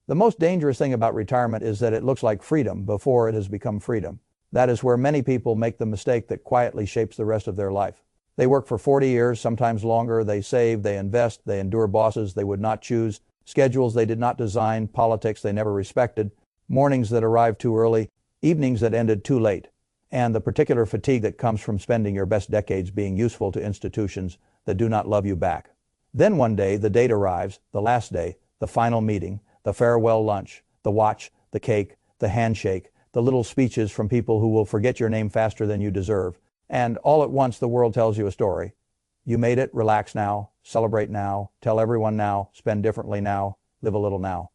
The most dangerous thing about retirement is that it looks like freedom before it has become freedom. That is where many people make the mistake that quietly shapes the rest of their life. They work for 40 years, sometimes longer. They save, they invest, they endure bosses they would not choose, schedules they did not design, politics they never respected, mornings that arrived too early, evenings that ended too late, and the particular fatigue that comes from spending your best decades being useful to institutions that do not love you back. Then one day, the date arrives, the last day, the final meeting, the farewell lunch, the watch, the cake, the handshake, the little speeches from people who will forget your name faster than you deserve, and all at once the world tells you a story. You made it, relax now, celebrate now, tell everyone now, spend differently now, live a little now.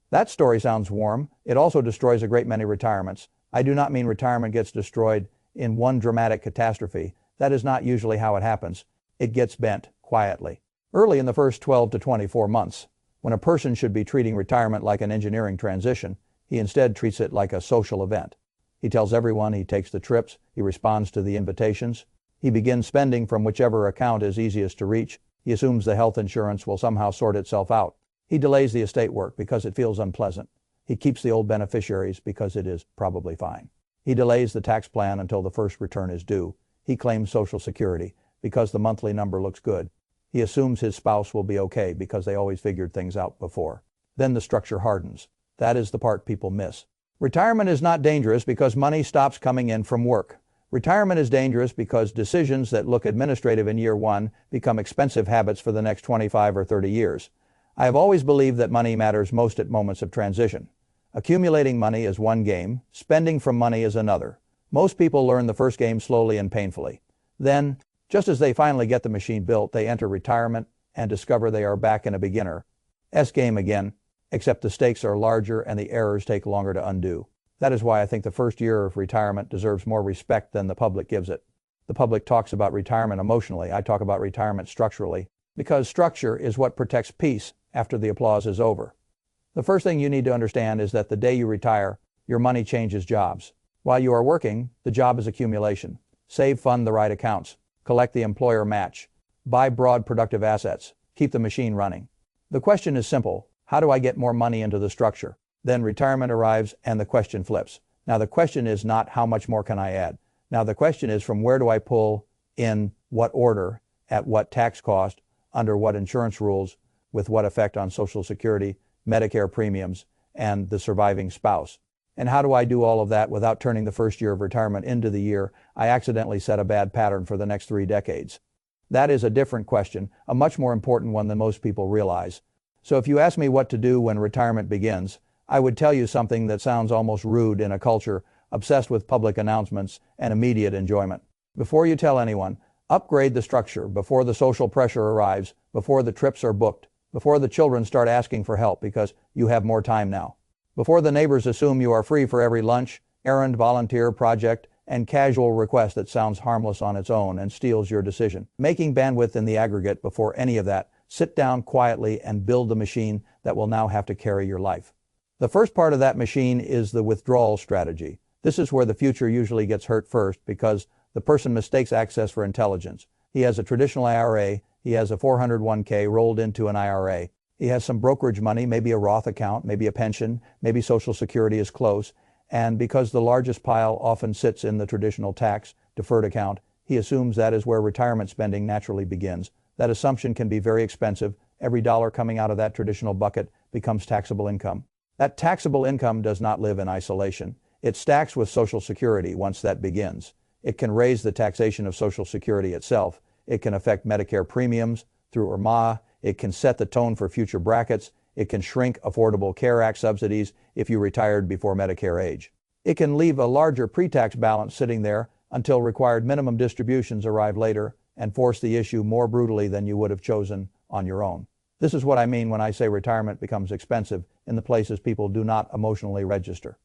That story sounds warm. It also destroys a great many retirements. I do not mean retirement gets destroyed in one dramatic catastrophe. That is not usually how it happens. It gets bent quietly. Early in the first 12 to 24 months, when a person should be treating retirement like an engineering transition, he instead treats it like a social event. He tells everyone, he takes the trips, he responds to the invitations. He begins spending from whichever account is easiest to reach. He assumes the health insurance will somehow sort itself out. He delays the estate work because it feels unpleasant. He keeps the old beneficiaries because it is probably fine. He delays the tax plan until the first return is due. He claims Social Security because the monthly number looks good. He assumes his spouse will be okay because they always figured things out before. Then the structure hardens. That is the part people miss. Retirement is not dangerous because money stops coming in from work. Retirement is dangerous because decisions that look administrative in year one become expensive habits for the next 25 or 30 years. I have always believed that money matters most at moments of transition. Accumulating money is one game, spending from money is another. Most people learn the first game slowly and painfully. Then, just as they finally get the machine built, they enter retirement and discover they are back in a beginner's game again, except the stakes are larger and the errors take longer to undo. That is why I think the first year of retirement deserves more respect than the public gives it. The public talks about retirement emotionally. I talk about retirement structurally, because structure is what protects peace after the applause is over. The first thing you need to understand is that the day you retire, your money changes jobs. While you are working, the job is accumulation. Save, fund the right accounts. Collect the employer match. Buy broad productive assets. Keep the machine running. The question is simple. How do I get more money into the structure? Then retirement arrives and the question flips. Now the question is not how much more can I add. Now the question is from where do I pull, in what order, at what tax cost, under what insurance rules, with what effect on Social Security, Medicare premiums, and the surviving spouse. And how do I do all of that without turning the first year of retirement into the year I accidentally set a bad pattern for the next 3 decades? That is a different question, a much more important one than most people realize. So if you ask me what to do when retirement begins, I would tell you something that sounds almost rude in a culture obsessed with public announcements and immediate enjoyment. Before you tell anyone, upgrade the structure before the social pressure arrives, before the trips are booked, before the children start asking for help because you have more time now, before the neighbors assume you are free for every lunch, errand, volunteer, project, and casual request that sounds harmless on its own and steals your decision. Making bandwidth in the aggregate before any of that, sit down quietly and build the machine that will now have to carry your life. The first part of that machine is the withdrawal strategy. This is where the future usually gets hurt first because the person mistakes access for intelligence. He has a traditional IRA, he has a 401k rolled into an IRA, he has some brokerage money, maybe a Roth account, maybe a pension, maybe Social Security is close, and because the largest pile often sits in the traditional tax deferred account, he assumes that is where retirement spending naturally begins. That assumption can be very expensive. Every dollar coming out of that traditional bucket becomes taxable income. That taxable income does not live in isolation. It stacks with Social Security once that begins. It can raise the taxation of Social Security itself. It can affect Medicare premiums through IRMAA. It can set the tone for future brackets. It can shrink Affordable Care Act subsidies if you retired before Medicare age. It can leave a larger pre-tax balance sitting there until required minimum distributions arrive later and force the issue more brutally than you would have chosen on your own. This is what I mean when I say retirement becomes expensive in the places people do not emotionally register.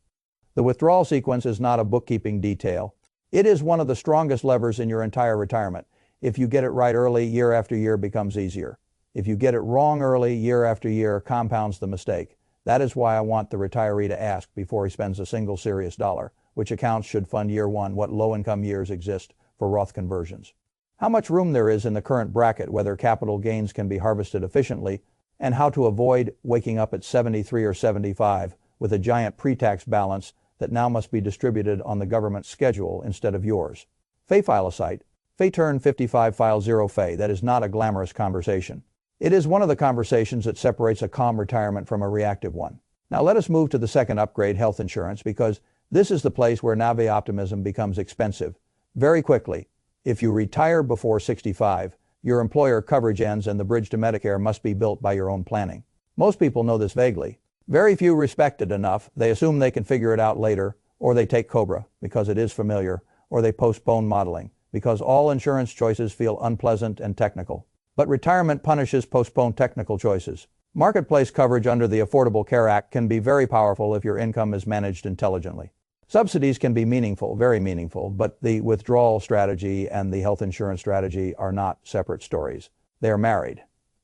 The withdrawal sequence is not a bookkeeping detail. It is one of the strongest levers in your entire retirement. If you get it right early, year after year becomes easier. If you get it wrong early, year after year compounds the mistake. That is why I want the retiree to ask before he spends a single serious dollar, which accounts should fund year one, what low-income years exist for Roth conversions, how much room there is in the current bracket, whether capital gains can be harvested efficiently, and how to avoid waking up at 73 or 75 with a giant pre-tax balance that now must be distributed on the government schedule instead of yours. Fay file a site. Fay turn 55 file 0 Fay. That is not a glamorous conversation. It is one of the conversations that separates a calm retirement from a reactive one. Now let us move to the second upgrade, health insurance, because this is the place where Nave optimism becomes expensive. Very quickly, if you retire before 65, your employer coverage ends and the bridge to Medicare must be built by your own planning. Most people know this vaguely. Very few respect it enough. They assume they can figure it out later, or they take COBRA because it is familiar, or they postpone modeling because all insurance choices feel unpleasant and technical. But retirement punishes postponed technical choices. Marketplace coverage under the Affordable Care Act can be very powerful if your income is managed intelligently. Subsidies can be meaningful, very meaningful, but the withdrawal strategy and the health insurance strategy are not separate stories. They are married.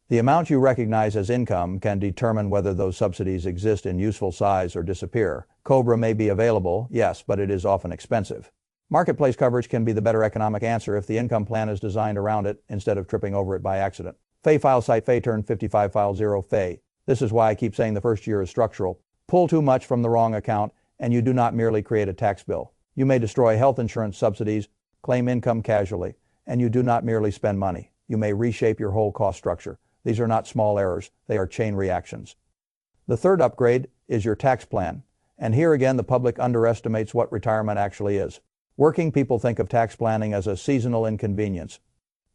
The amount you recognize as income can determine whether those subsidies exist in useful size or disappear. COBRA may be available, yes, but it is often expensive. Marketplace coverage can be the better economic answer if the income plan is designed around it instead of tripping over it by accident. Fay file site Fay turn 55 file 0 Fay. This is why I keep saying the first year is structural. Pull too much from the wrong account and you do not merely create a tax bill. You may destroy health insurance subsidies, claim income casually, and you do not merely spend money. You may reshape your whole cost structure. These are not small errors, they are chain reactions. The third upgrade is your tax plan. And here again the public underestimates what retirement actually is. Working people think of tax planning as a seasonal inconvenience.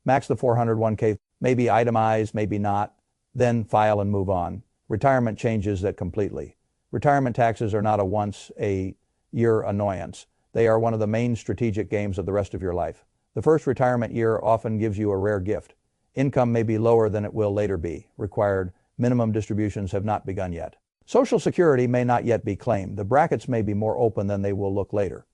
Max the 401k, maybe itemize, maybe not, then file and move on. Retirement changes that completely. Retirement taxes are not a once-a-year annoyance. They are one of the main strategic games of the rest of your life. The first retirement year often gives you a rare gift. Income may be lower than it will later be. Required minimum distributions have not begun yet. Social Security may not yet be claimed. The brackets may be more open than they will look later.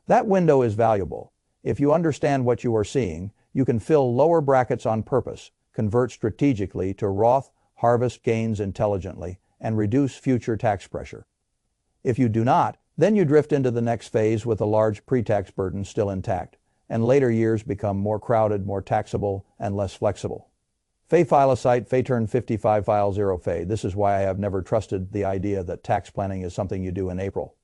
That window is valuable. If you understand what you are seeing, you can fill lower brackets on purpose, convert strategically to Roth, harvest gains intelligently, and reduce future tax pressure. If you do not, then you drift into the next phase with a large pre-tax burden still intact, and later years become more crowded, more taxable, and less flexible. Fay file a site Fay turn 55 file 0 Fay. This is why I have never trusted the idea that tax planning is something you do in April.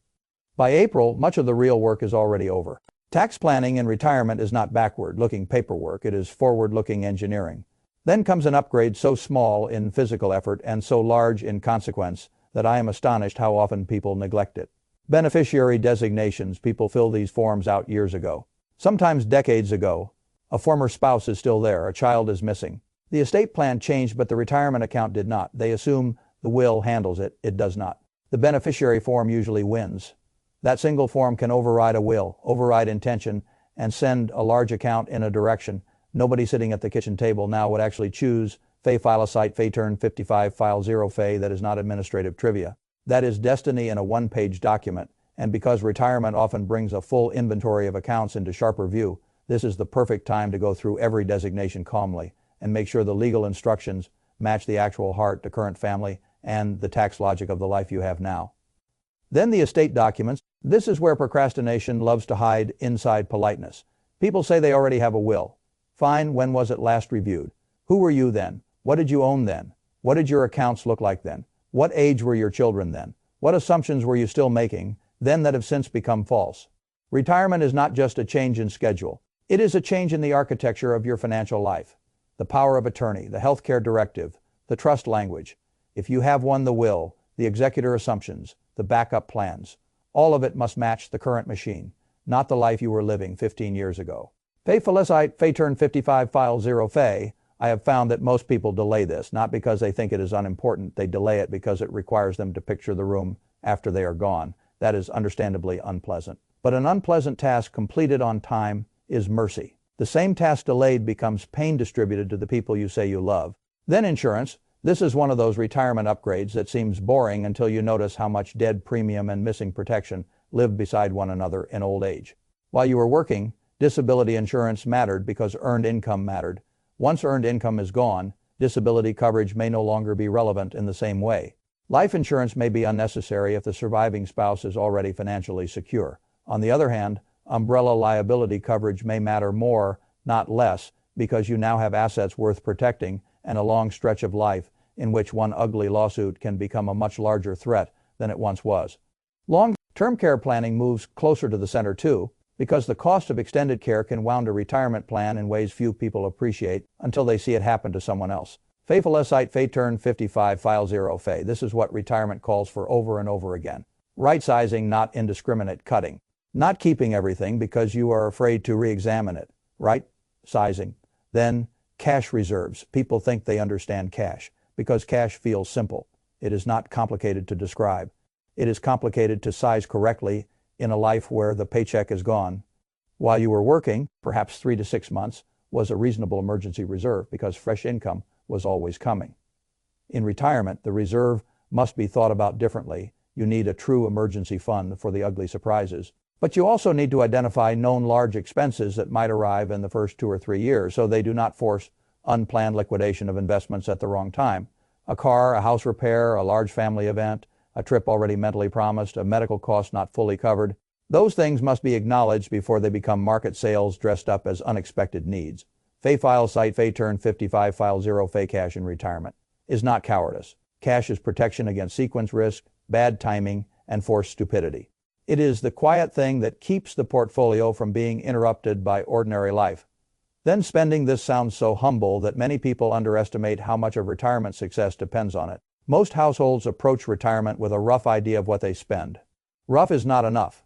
By April, much of the real work is already over. Tax planning in retirement is not backward-looking paperwork, it is forward-looking engineering. Then comes an upgrade so small in physical effort and so large in consequence that I am astonished how often people neglect it. Beneficiary designations, people fill these forms out years ago. Sometimes decades ago. A former spouse is still there, a child is missing. The estate plan changed, but the retirement account did not. They assume the will handles it, it does not. The beneficiary form usually wins. That single form can override a will, override intention, and send a large account in a direction. Nobody sitting at the kitchen table now would actually choose Fay file a site Fay turn 55 file 0 Fay. That is not administrative trivia. That is destiny in a one-page document, and because retirement often brings a full inventory of accounts into sharper view, this is the perfect time to go through every designation calmly and make sure the legal instructions match the actual heart, the current family, and the tax logic of the life you have now. Then the estate documents. This is where procrastination loves to hide inside politeness. People say they already have a will. Fine, when was it last reviewed? Who were you then? What did you own then? What did your accounts look like then? What age were your children then? What assumptions were you still making then that have since become false? Retirement is not just a change in schedule. It is a change in the architecture of your financial life. The power of attorney, the healthcare directive, the trust language. If you have one, the will, the executor assumptions, the backup plans. All of it must match the current machine, not the life you were living 15 years ago. Fay felicite Fay turn 55 file 0 Fay. I have found that most people delay this, not because they think it is unimportant. They delay it because it requires them to picture the room after they are gone. That is understandably unpleasant. But an unpleasant task completed on time is mercy. The same task delayed becomes pain distributed to the people you say you love. Then insurance. This is one of those retirement upgrades that seems boring until you notice how much dead premium and missing protection live beside one another in old age. While you were working, disability insurance mattered because earned income mattered. Once earned income is gone, disability coverage may no longer be relevant in the same way. Life insurance may be unnecessary if the surviving spouse is already financially secure. On the other hand, umbrella liability coverage may matter more, not less, because you now have assets worth protecting and a long stretch of life in which one ugly lawsuit can become a much larger threat than it once was. Long-term care planning moves closer to the center too, because the cost of extended care can wound a retirement plan in ways few people appreciate until they see it happen to someone else. Fay-Falasite Fay-Turn 55 File 0 Fay. This is what retirement calls for over and over again. Right-sizing, not indiscriminate cutting. Not keeping everything because you are afraid to re-examine it. Right-sizing. Then, cash reserves. People think they understand cash because cash feels simple. It is not complicated to describe. It is complicated to size correctly in a life where the paycheck is gone. While you were working, perhaps 3 to 6 months was a reasonable emergency reserve because fresh income was always coming. In retirement, the reserve must be thought about differently. You need a true emergency fund for the ugly surprises. But you also need to identify known large expenses that might arrive in the first 2 or 3 years so they do not force unplanned liquidation of investments at the wrong time. A car, a house repair, a large family event, a trip already mentally promised, a medical cost not fully covered. Those things must be acknowledged before they become market sales dressed up as unexpected needs. Fay-Falasite Fay-Turn 55 File 0 Fay Cash in retirement is not cowardice. Cash is protection against sequence risk, bad timing, and forced stupidity. It is the quiet thing that keeps the portfolio from being interrupted by ordinary life. Then spending. This sounds so humble that many people underestimate how much of retirement success depends on it. Most households approach retirement with a rough idea of what they spend. Rough is not enough.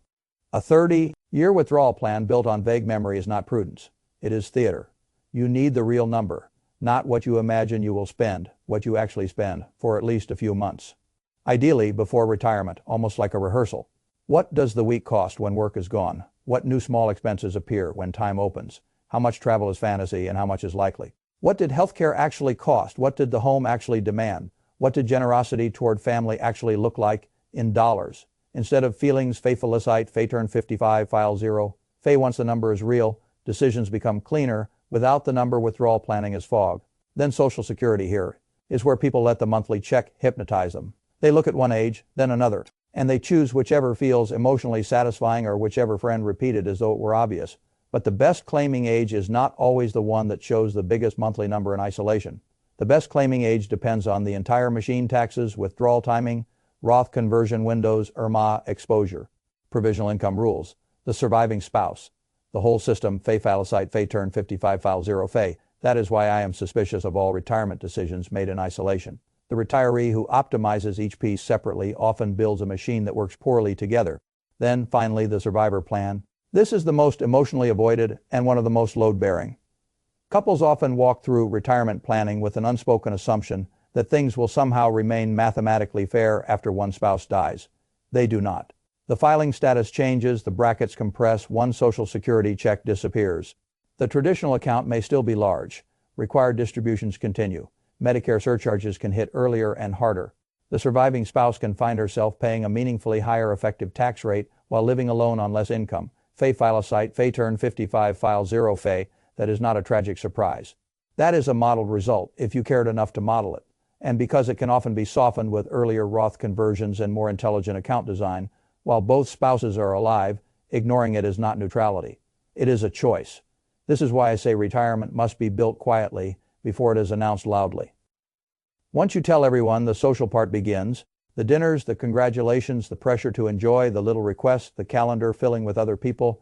A 30-year withdrawal plan built on vague memory is not prudence. It is theater. You need the real number, not what you imagine you will spend, what you actually spend, for at least a few months. Ideally, before retirement, almost like a rehearsal. What does the week cost when work is gone? What new small expenses appear when time opens? How much travel is fantasy and how much is likely? What did healthcare actually cost? What did the home actually demand? What did generosity toward family actually look like in dollars? Instead of feelings, Fay-Falasite Fay-Turn 55 File 0 Fay. Once the number is real, decisions become cleaner. Without the number, withdrawal planning is fog. Then Social Security here is where people let the monthly check hypnotize them. They look at one age, then another, and they choose whichever feels emotionally satisfying or whichever friend repeated as though it were obvious. But the best claiming age is not always the one that shows the biggest monthly number in isolation. The best claiming age depends on the entire machine: taxes, withdrawal timing, Roth conversion windows, IRMA exposure, provisional income rules, the surviving spouse, the whole system. Fay-Falasite Fay-Turn 55 File 0 Fay. That is why I am suspicious of all retirement decisions made in isolation. The retiree who optimizes each piece separately often builds a machine that works poorly together. Then, finally, the survivor plan. This is the most emotionally avoided and one of the most load-bearing. Couples often walk through retirement planning with an unspoken assumption that things will somehow remain mathematically fair after one spouse dies. They do not. The filing status changes, the brackets compress, one Social Security check disappears. The traditional account may still be large. Required distributions continue. Medicare surcharges can hit earlier and harder. The surviving spouse can find herself paying a meaningfully higher effective tax rate while living alone on less income. Fay-Falasite Fay-Turn 55 File 0 Fay. That is not a tragic surprise. That is a modeled result, if you cared enough to model it. And because it can often be softened with earlier Roth conversions and more intelligent account design, while both spouses are alive, ignoring it is not neutrality. It is a choice. This is why I say retirement must be built quietly before it is announced loudly. Once you tell everyone, the social part begins. The dinners, the congratulations, the pressure to enjoy, the little requests, the calendar filling with other people's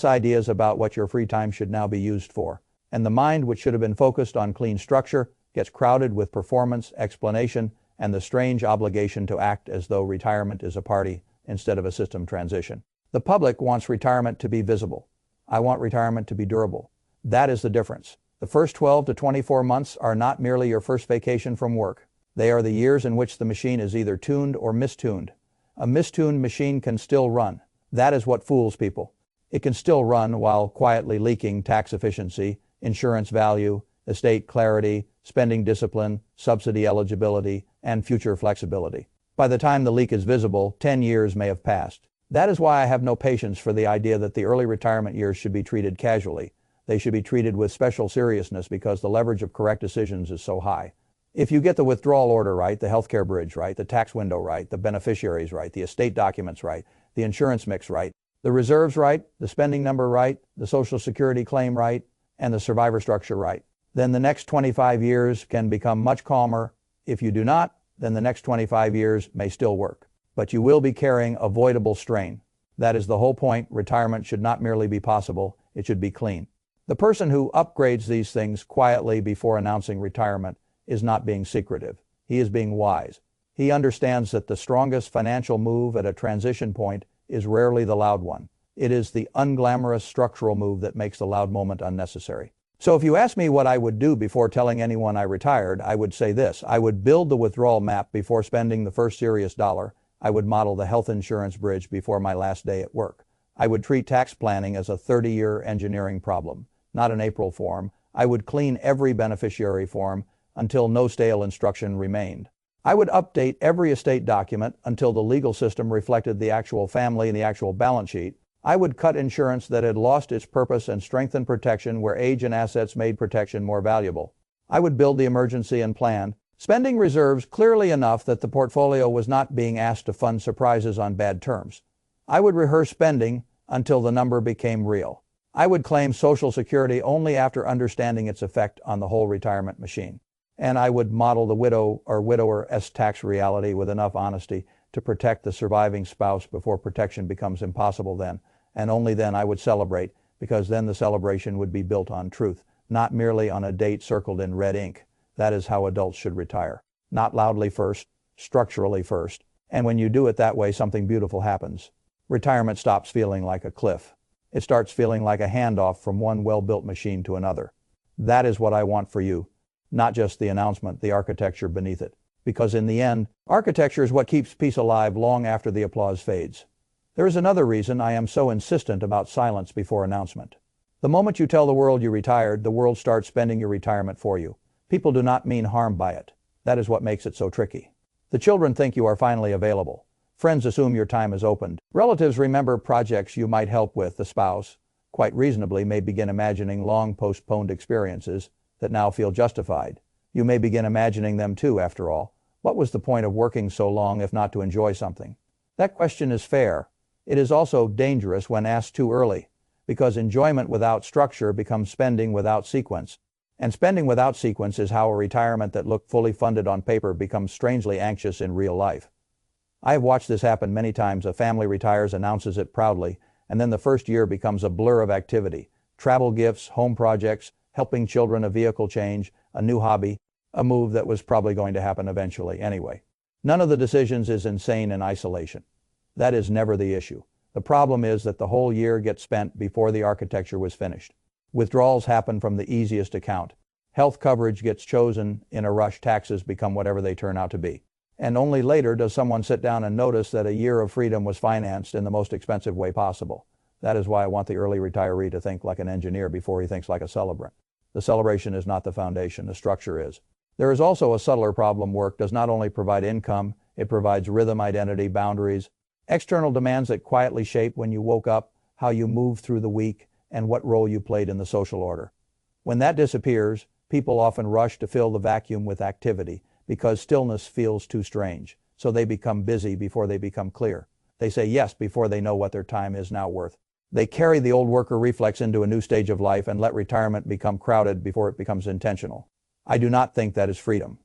ideas about what your free time should now be used for. And the mind, which should have been focused on clean structure, gets crowded with performance, explanation, and the strange obligation to act as though retirement is a party instead of a system transition. The public wants retirement to be visible. I want retirement to be durable. That is the difference. The first 12 to 24 months are not merely your first vacation from work. They are the years in which the machine is either tuned or mistuned. A mistuned machine can still run. That is what fools people. It can still run while quietly leaking tax efficiency, insurance value, estate clarity, spending discipline, subsidy eligibility, and future flexibility. By the time the leak is visible, 10 years may have passed. That is why I have no patience for the idea that the early retirement years should be treated casually. They should be treated with special seriousness because the leverage of correct decisions is so high. If you get the withdrawal order right, the healthcare bridge right, the tax window right, the beneficiaries right, the estate documents right, the insurance mix right, the reserves right, the spending number right, the Social Security claim right, and the survivor structure right, then the next 25 years can become much calmer, If you do not, then the next 25 years may still work. But you will be carrying avoidable strain. That is the whole point. Retirement should not merely be possible, it should be clean. The person who upgrades these things quietly before announcing retirement is not being secretive. He is being wise. He understands that the strongest financial move at a transition point is rarely the loud one. It is the unglamorous structural move that makes the loud moment unnecessary. So if you ask me what I would do before telling anyone I retired, I would say this. I would build the withdrawal map before spending the first serious dollar. I would model the health insurance bridge before my last day at work. I would treat tax planning as a 30-year engineering problem, not an April form. I would clean every beneficiary form until no stale instruction remained. I would update every estate document until the legal system reflected the actual family and the actual balance sheet. I would cut insurance that had lost its purpose and strengthen protection where age and assets made protection more valuable. I would build the emergency and plan, spending reserves clearly enough that the portfolio was not being asked to fund surprises on bad terms. I would rehearse spending until the number became real. I would claim Social Security only after understanding its effect on the whole retirement machine. And I would model the widow or widower's tax reality with enough honesty to protect the surviving spouse before protection becomes impossible then. And only then I would celebrate, because then the celebration would be built on truth, not merely on a date circled in red ink. That is how adults should retire. Not loudly first, structurally first. And when you do it that way, something beautiful happens. Retirement stops feeling like a cliff. It starts feeling like a handoff from one well-built machine to another. That is what I want for you. Not just the announcement, the architecture beneath it. Because in the end, architecture is what keeps peace alive long after the applause fades. There is another reason I am so insistent about silence before announcement. The moment you tell the world you retired, the world starts spending your retirement for you. People do not mean harm by it. That is what makes it so tricky. The children think you are finally available. Friends assume your time is opened. Relatives remember projects you might help with. The spouse, quite reasonably, may begin imagining long postponed experiences that now feel justified. You may begin imagining them too, after all. What was the point of working so long if not to enjoy something? That question is fair. It is also dangerous when asked too early, because enjoyment without structure becomes spending without sequence. And spending without sequence is how a retirement that looked fully funded on paper becomes strangely anxious in real life. I have watched this happen many times. A family retires, announces it proudly, and then the first year becomes a blur of activity. Travel gifts, home projects, helping children, a vehicle change, a new hobby, a move that was probably going to happen eventually anyway. None of the decisions is insane in isolation. That is never the issue. The problem is that the whole year gets spent before the architecture was finished. Withdrawals happen from the easiest account. Health coverage gets chosen in a rush. Taxes become whatever they turn out to be. And only later does someone sit down and notice that a year of freedom was financed in the most expensive way possible. That is why I want the early retiree to think like an engineer before he thinks like a celebrant. The celebration is not the foundation, the structure is. There is also a subtler problem. Work does not only provide income, it provides rhythm, identity, boundaries, external demands that quietly shape when you woke up, how you moved through the week, and what role you played in the social order. When that disappears, people often rush to fill the vacuum with activity because stillness feels too strange. So they become busy before they become clear. They say yes before they know what their time is now worth. They carry the old worker reflex into a new stage of life and let retirement become crowded before it becomes intentional. I do not think that is freedom.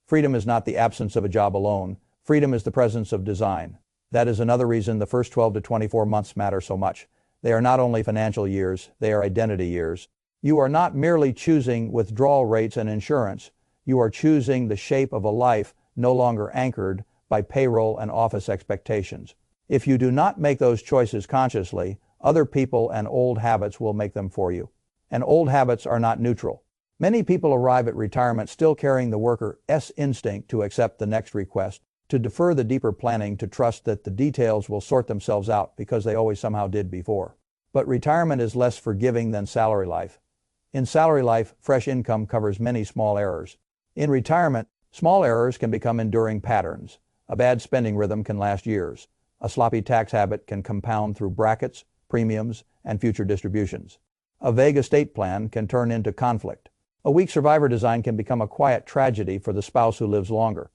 Freedom is not the absence of a job alone. Freedom is the presence of design. That is another reason the first 12 to 24 months matter so much. They are not only financial years, they are identity years. You are not merely choosing withdrawal rates and insurance. You are choosing the shape of a life no longer anchored by payroll and office expectations. If you do not make those choices consciously, other people and old habits will make them for you. And old habits are not neutral. Many people arrive at retirement still carrying the worker's instinct to accept the next request, to defer the deeper planning, to trust that the details will sort themselves out because they always somehow did before. But retirement is less forgiving than salary life. In salary life, fresh income covers many small errors. In retirement, small errors can become enduring patterns. A bad spending rhythm can last years. A sloppy tax habit can compound through brackets, premiums, and future distributions. A vague estate plan can turn into conflict. A weak survivor design can become a quiet tragedy for the spouse who lives longer.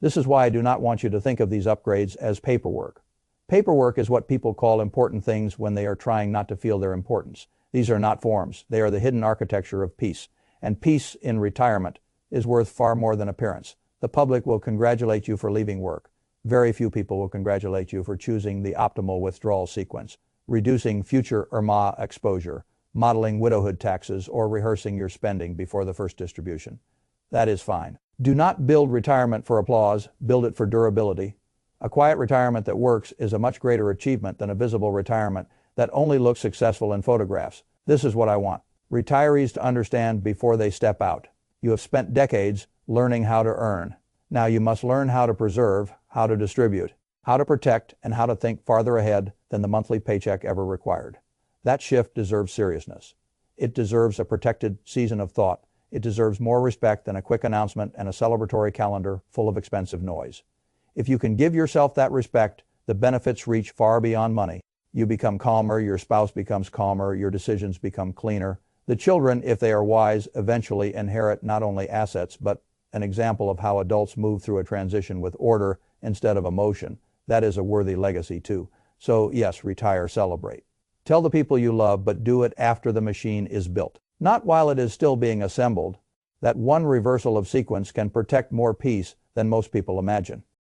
This is why I do not want you to think of these upgrades as paperwork. Paperwork is what people call important things when they are trying not to feel their importance. These are not forms. They are the hidden architecture of peace. And peace in retirement is worth far more than appearance. The public will congratulate you for leaving work. Very few people will congratulate you for choosing the optimal withdrawal sequence, reducing future IRMA exposure, modeling widowhood taxes, or rehearsing your spending before the first distribution. That is fine. Do not build retirement for applause, build it for durability. A quiet retirement that works is a much greater achievement than a visible retirement that only looks successful in photographs. This is what I want retirees to understand before they step out. You have spent decades learning how to earn. Now you must learn how to preserve, how to distribute, how to protect, and how to think farther ahead than the monthly paycheck ever required. That shift deserves seriousness. It deserves a protected season of thought. It deserves more respect than a quick announcement and a celebratory calendar full of expensive noise. If you can give yourself that respect, the benefits reach far beyond money. You become calmer, your spouse becomes calmer, your decisions become cleaner. The children, if they are wise, eventually inherit not only assets, but an example of how adults move through a transition with order instead of emotion. That is a worthy legacy too. So yes, retire, celebrate. Tell the people you love, but do it after the machine is built, not while it is still being assembled. That one reversal of sequence can protect more peace than most people imagine.